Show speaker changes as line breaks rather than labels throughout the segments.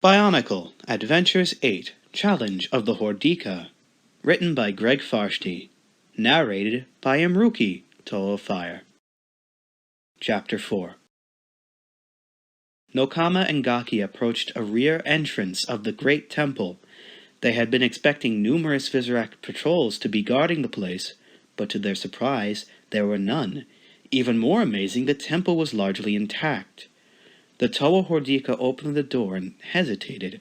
BIONICLE Adventures 8 Challenge of the Hordika. Written by Greg Farshti. Narrated by Imruki, Toe of Fire. Chapter 4. Nokama and Gaki approached a rear entrance of the great temple. They had been expecting numerous Vizirac patrols to be guarding the place, but to their surprise, there were none. Even more amazing, the temple was largely intact. The Toa Hordika opened the door and hesitated.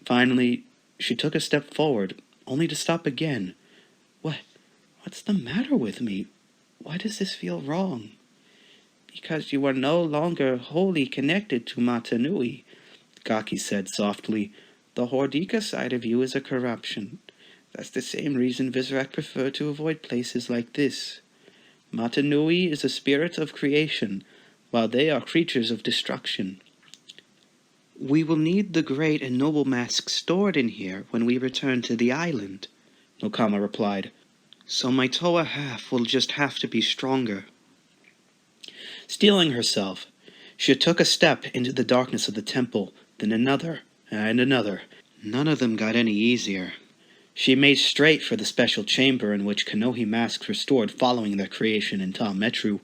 Finally, she took a step forward, only to stop again. What's the matter with me? Why does this feel wrong? Because you are no longer wholly connected to Matanui, Gaki said softly. The Hordika side of you is a corruption. That's the same reason Vizirac prefer to avoid places like this. Matanui is a spirit of creation, while they are creatures of destruction. We will need the great and noble masks stored in here when we return to the island, Nokama replied. So my Toa half will just have to be stronger. Steeling herself, she took a step into the darkness of the temple, then another, and another. None of them got any easier. She made straight for the special chamber in which Kanohi masks were stored following their creation in Ta Metru.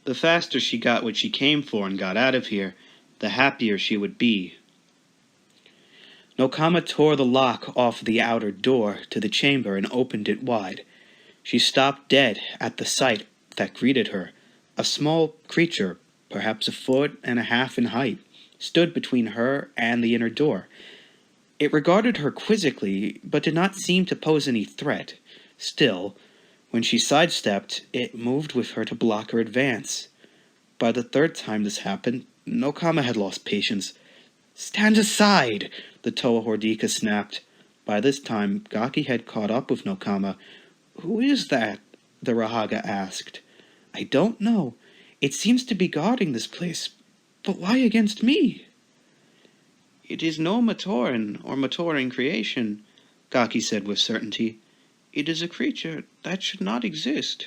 The faster she got what she came for and got out of here, the happier she would be. Nokama tore the lock off the outer door to the chamber and opened it wide. She stopped dead at the sight that greeted her. A small creature, perhaps 1.5 feet in height, stood between her and the inner door. It regarded her quizzically, but did not seem to pose any threat. Still, when she sidestepped, it moved with her to block her advance. By the third time this happened, Nokama had lost patience. "Stand aside!" the Toa Hordika snapped. By this time, Gaki had caught up with Nokama. "Who is that?" the Rahaga asked. "I don't know. It seems to be guarding this place. But why against me?" "It is no Matoran or Matoran creation," Gaki said with certainty. "It is a creature that should not exist."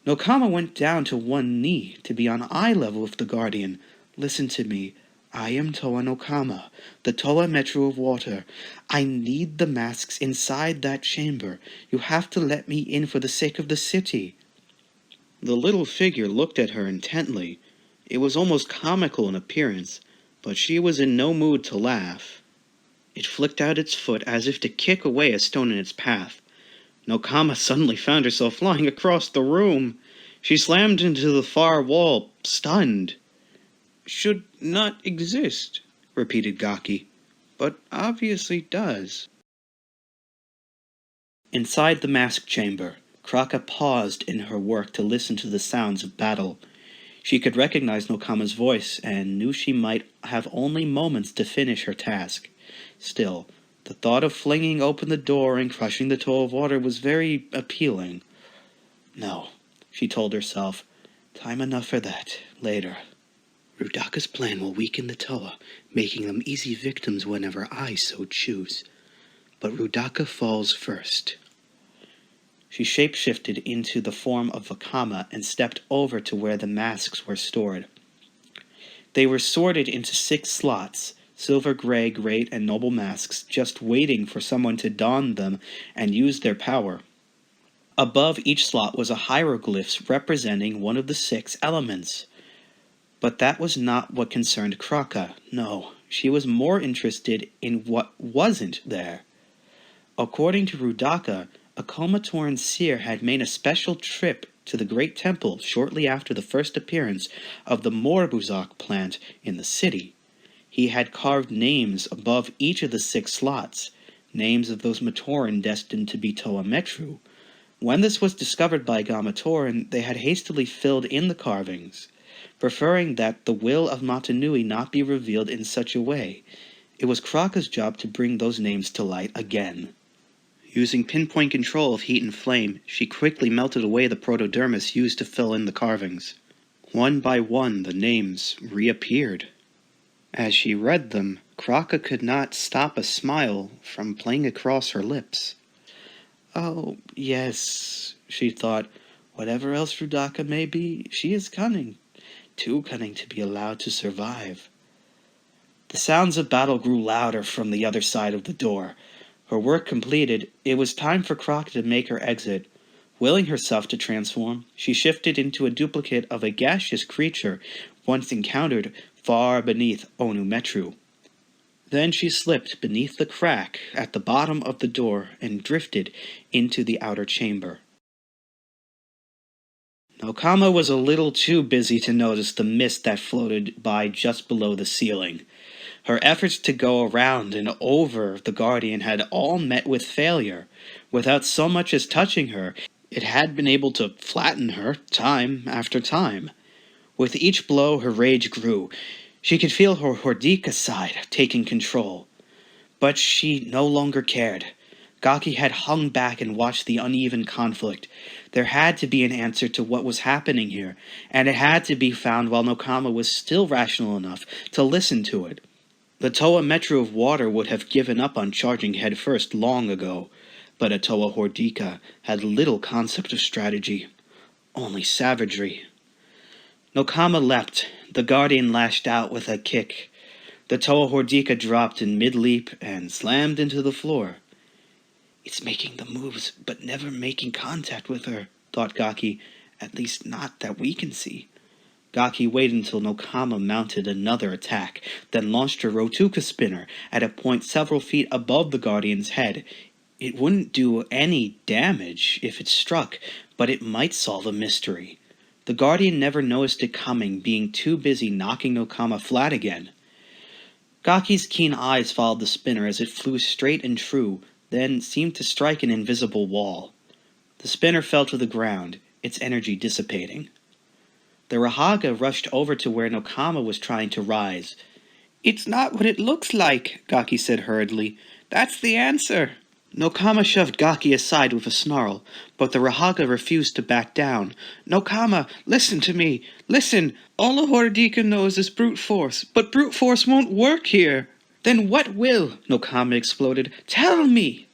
Nokama went down to one knee to be on eye level with the Guardian. "Listen to me. I am Toa Nokama, the Toa Metru of Water. I need the masks inside that chamber. You have to let me in for the sake of the city." The little figure looked at her intently. It was almost comical in appearance, but she was in no mood to laugh. It flicked out its foot as if to kick away a stone in its path. Nokama suddenly found herself flying across the room. She slammed into the far wall, stunned. "Should not exist," repeated Gaki, "but obviously does." Inside the mask chamber, Kraka paused in her work to listen to the sounds of battle. She could recognize Nokama's voice and knew she might have only moments to finish her task. Still, the thought of flinging open the door and crushing the Toa of Water was very appealing. No, she told herself, time enough for that, later. Roodaka's plan will weaken the Toa, making them easy victims whenever I so choose. But Roodaka falls first. She shapeshifted into the form of a Kama and stepped over to where the masks were stored. They were sorted into 6 slots, silver, gray, great, and noble masks, just waiting for someone to don them and use their power. Above each slot was a hieroglyph representing one of the 6 elements. But that was not what concerned Kraka. No, she was more interested in what wasn't there. According to Roodaka, a Komatoran seer had made a special trip to the Great Temple shortly after the first appearance of the Morbuzak plant in the city. He had carved names above each of the 6 slots, names of those Matoran destined to be Toa Metru. When this was discovered by Gamatoran, they had hastily filled in the carvings, preferring that the will of Matanui not be revealed in such a way. It was Kraka's job to bring those names to light again. Using pinpoint control of heat and flame, she quickly melted away the protodermis used to fill in the carvings. One by one, the names reappeared. As she read them, Kraka could not stop a smile from playing across her lips. "Oh, yes," she thought. "Whatever else Roodaka may be, she is cunning. Too cunning to be allowed to survive." The sounds of battle grew louder from the other side of the door. Her work completed, it was time for Croc to make her exit. Willing herself to transform, she shifted into a duplicate of a gaseous creature once encountered far beneath Onumetru. Then she slipped beneath the crack at the bottom of the door and drifted into the outer chamber. Nokama was a little too busy to notice the mist that floated by just below the ceiling. Her efforts to go around and over the Guardian had all met with failure. Without so much as touching her, it had been able to flatten her time after time. With each blow, her rage grew. She could feel her Hordika side taking control. But she no longer cared. Gaki had hung back and watched the uneven conflict. There had to be an answer to what was happening here, and it had to be found while Nokama was still rational enough to listen to it. The Toa Metro of Water would have given up on charging headfirst long ago, but a Toa Hordika had little concept of strategy, only savagery. Nokama leapt. The Guardian lashed out with a kick. The Toa Hordika dropped in mid-leap and slammed into the floor. It's making the moves, but never making contact with her, thought Gaki, at least not that we can see. Gaki waited until Nokama mounted another attack, then launched her Roodaka spinner at a point several feet above the Guardian's head. It wouldn't do any damage if it struck, but it might solve a mystery. The Guardian never noticed it coming, being too busy knocking Nokama flat again. Gaki's keen eyes followed the spinner as it flew straight and true, then seemed to strike an invisible wall. The spinner fell to the ground, its energy dissipating. The Roodaka rushed over to where Nokama was trying to rise. "It's not what it looks like," Gaki said hurriedly. "That's the answer." Nokama shoved Gaki aside with a snarl, but the Roodaka refused to back down. "Nokama, listen to me. Listen, all a Hordika knows is brute force, but brute force won't work here." "Then what will?" Nokama exploded. "Tell me!"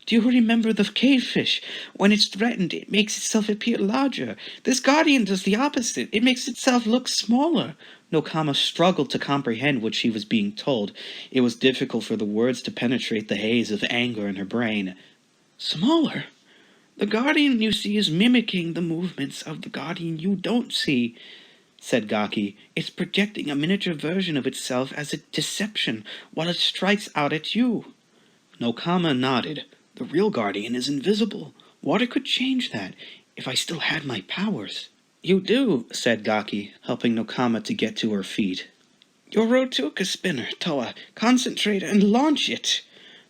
"Do you remember the cavefish? When it's threatened, it makes itself appear larger. This Guardian does the opposite. It makes itself look smaller." Nokama struggled to comprehend what she was being told. It was difficult for the words to penetrate the haze of anger in her brain. "Smaller? The Guardian you see is mimicking the movements of the Guardian you don't see," said Gaki. "It's projecting a miniature version of itself as a deception while it strikes out at you." Nokama nodded. "The real Guardian is invisible. Water could change that, if I still had my powers." "You do," said Gaki, helping Nokama to get to her feet. "Your Roodaka spinner, Toa. Concentrate and launch it."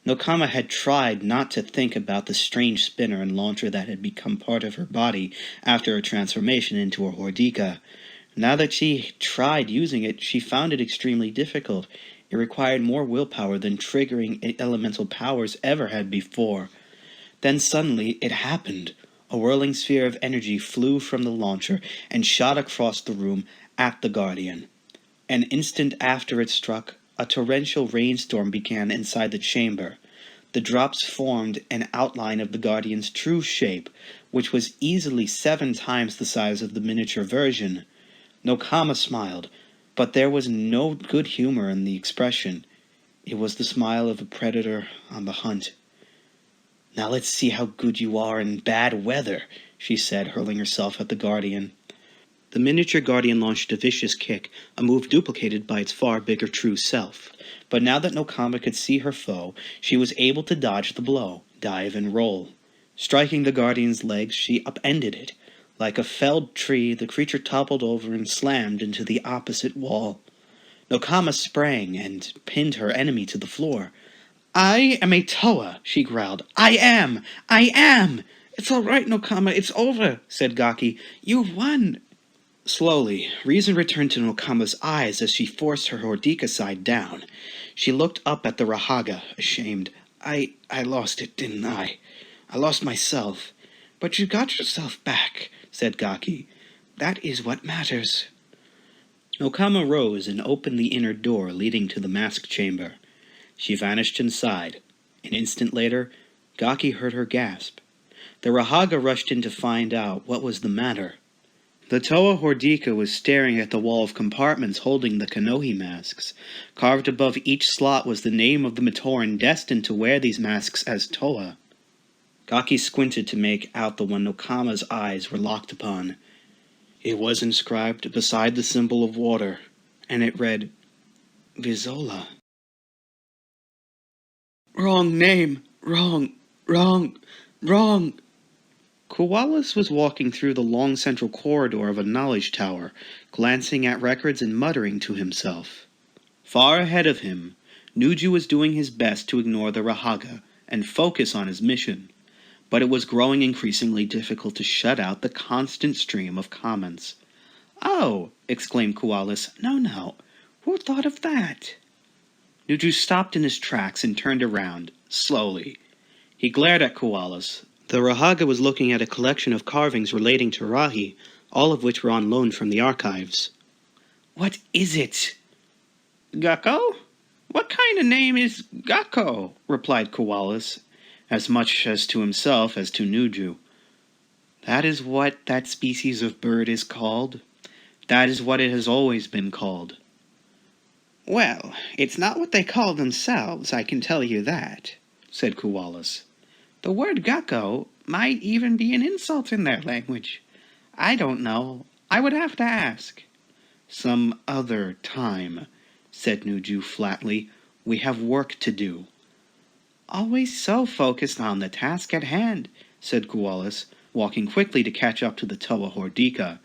Nokama had tried not to think about the strange spinner and launcher that had become part of her body after her transformation into a Hordika. Now that she tried using it, she found it extremely difficult. It required more willpower than triggering elemental powers ever had before. Then suddenly it happened. A whirling sphere of energy flew from the launcher and shot across the room at the Guardian. An instant after it struck, a torrential rainstorm began inside the chamber. The drops formed an outline of the Guardian's true shape, which was easily 7 times the size of the miniature version. Nokama smiled, but there was no good humor in the expression. It was the smile of a predator on the hunt. "Now let's see how good you are in bad weather," she said, hurling herself at the Guardian. The miniature Guardian launched a vicious kick, a move duplicated by its far bigger true self. But now that Nokama could see her foe, she was able to dodge the blow, dive and roll. Striking the Guardian's legs, she upended it. Like a felled tree, the creature toppled over and slammed into the opposite wall. Nokama sprang and pinned her enemy to the floor. "I am a Toa," she growled. I am! "It's all right, Nokama, it's over," said Gaki. "You've won." Slowly, reason returned to Nokama's eyes as she forced her Hordika side down. She looked up at the Roodaka, ashamed. I lost it, didn't I? I lost myself. But you got yourself back," said Gaki. "That is what matters." Nokama rose and opened the inner door leading to the mask chamber. She vanished inside. An instant later, Gaki heard her gasp. The Roodaka rushed in to find out what was the matter. The Toa Hordika was staring at the wall of compartments holding the Kanohi masks. Carved above each slot was the name of the Matoran destined to wear these masks as Toa. Gaki squinted to make out the one Nokama's eyes were locked upon. It was inscribed beside the symbol of water, and it read, Vizola. Wrong name! Wrong! Koalas was walking through the long central corridor of a knowledge tower, glancing at records and muttering to himself. Far ahead of him, Nuju was doing his best to ignore the Roodaka and focus on his mission, but it was growing increasingly difficult to shut out the constant stream of comments. "Oh!" exclaimed Koalas. No, who thought of that?" Nuju stopped in his tracks and turned around, slowly. He glared at Koalas. The Roodaka was looking at a collection of carvings relating to Rahi, all of which were on loan from the archives. "What is it?" "Gakko? What kind of name is Gakko?" replied Koalas, as much as to himself as to Nuju. "That is what that species of bird is called. That is what it has always been called." "Well, it's not what they call themselves, I can tell you that," said Koalas. "The word Gakko might even be an insult in their language. I don't know. I would have to ask." "Some other time," said Nuju flatly. "We have work to do." "Always so focused on the task at hand," said Koalas, walking quickly to catch up to the Toa Hordika.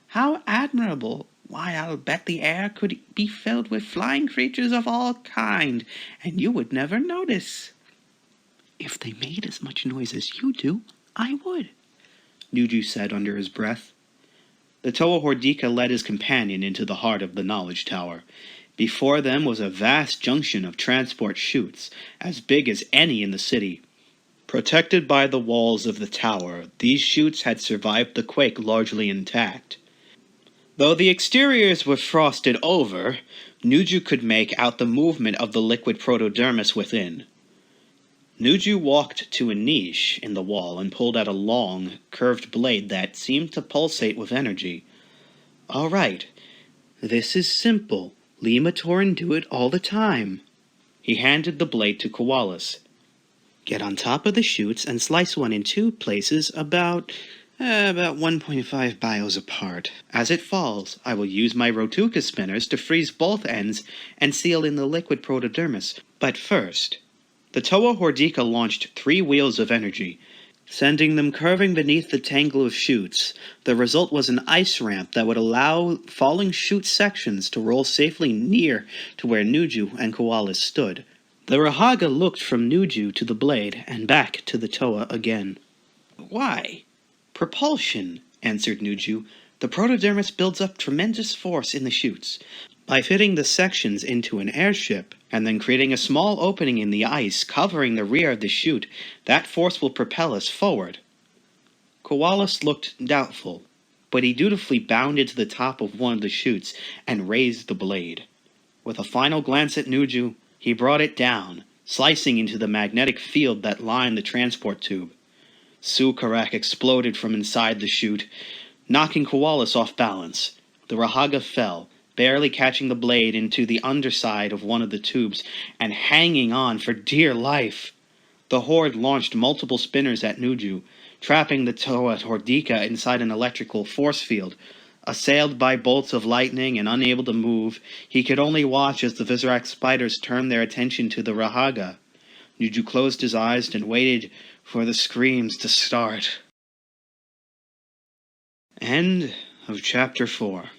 "How admirable! Why, I'll bet the air could be filled with flying creatures of all kind, and you would never notice." "If they made as much noise as you do, I would," Nuju said under his breath. The Toa Hordika led his companion into the heart of the knowledge tower. Before them was a vast junction of transport chutes, as big as any in the city. Protected by the walls of the tower, these chutes had survived the quake largely intact. Though the exteriors were frosted over, Nuju could make out the movement of the liquid protodermis within. Nuju walked to a niche in the wall and pulled out a long, curved blade that seemed to pulsate with energy. "All right. This is simple. Lematoran do it all the time." He handed the blade to Koalas. "Get on top of the chutes and slice one in two places about 1.5 bios apart. As it falls, I will use my Roodaka spinners to freeze both ends and seal in the liquid protodermis. But first..." The Toa Hordika launched 3 wheels of energy, sending them curving beneath the tangle of chutes. The result was an ice ramp that would allow falling chute sections to roll safely near to where Nuju and Koalas stood. The Roodaka looked from Nuju to the blade and back to the Toa again. "Why?" "Propulsion," answered Nuju. "The protodermis builds up tremendous force in the chutes. By fitting the sections into an airship, and then creating a small opening in the ice covering the rear of the chute, that force will propel us forward." Koalas looked doubtful, but he dutifully bounded to the top of one of the chutes and raised the blade. With a final glance at Nuju, he brought it down, slicing into the magnetic field that lined the transport tube. Sukarak exploded from inside the chute, knocking Koalas off balance. The Roodaka fell, barely catching the blade into the underside of one of the tubes and hanging on for dear life. The Horde launched multiple spinners at Nuju, trapping the Toa Hordika inside an electrical force field. Assailed by bolts of lightning and unable to move, he could only watch as the Vizrak spiders turned their attention to the Roodaka. Nuju closed his eyes and waited for the screams to start. End of Chapter 4.